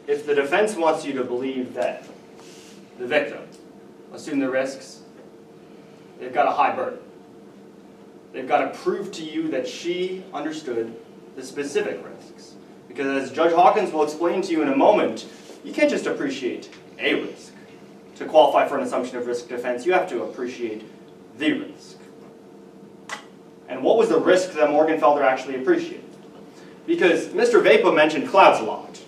if the defense wants you to believe that the victim assumed the risks, they've got a high burden. They've got to prove to you that she understood the specific risks. Because as Judge Hawkins will explain to you in a moment, you can't just appreciate a risk. To qualify for an assumption of risk defense, you have to appreciate the risk. And what was the risk that Morgenfelder actually appreciated? Because Mr. Vapa mentioned clouds a lot.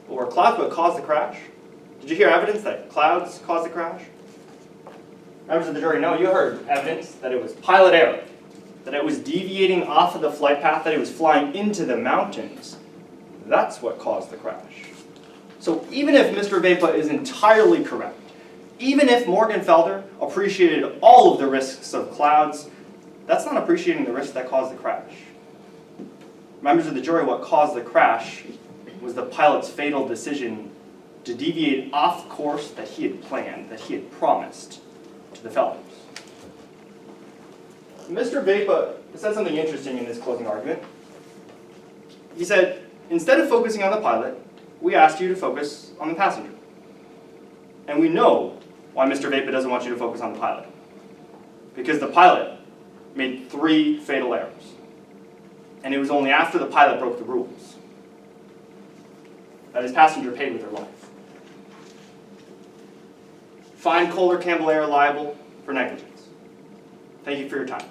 But were clouds what caused the crash? Did you hear evidence that clouds caused the crash? Members of the jury, no, you heard evidence that it was pilot error, that it was deviating off of the flight path, that it was flying into the mountains. That's what caused the crash. So even if Mr. Vapa is entirely correct, even if Morgenfelder appreciated all of the risks of clouds, that's not appreciating the risk that caused the crash. Members of the jury, what caused the crash was the pilot's fatal decision to deviate off course that he had planned, that he had promised to the fellows. Mr. Vapa said something interesting in his closing argument. He said, instead of focusing on the pilot, we asked you to focus on the passenger. And we know why Mr. Vapa doesn't want you to focus on the pilot. Because the pilot made 3 fatal errors. And it was only after the pilot broke the rules that his passenger paid with her life. Find Kohler Campbell liable for negligence. Thank you for your time.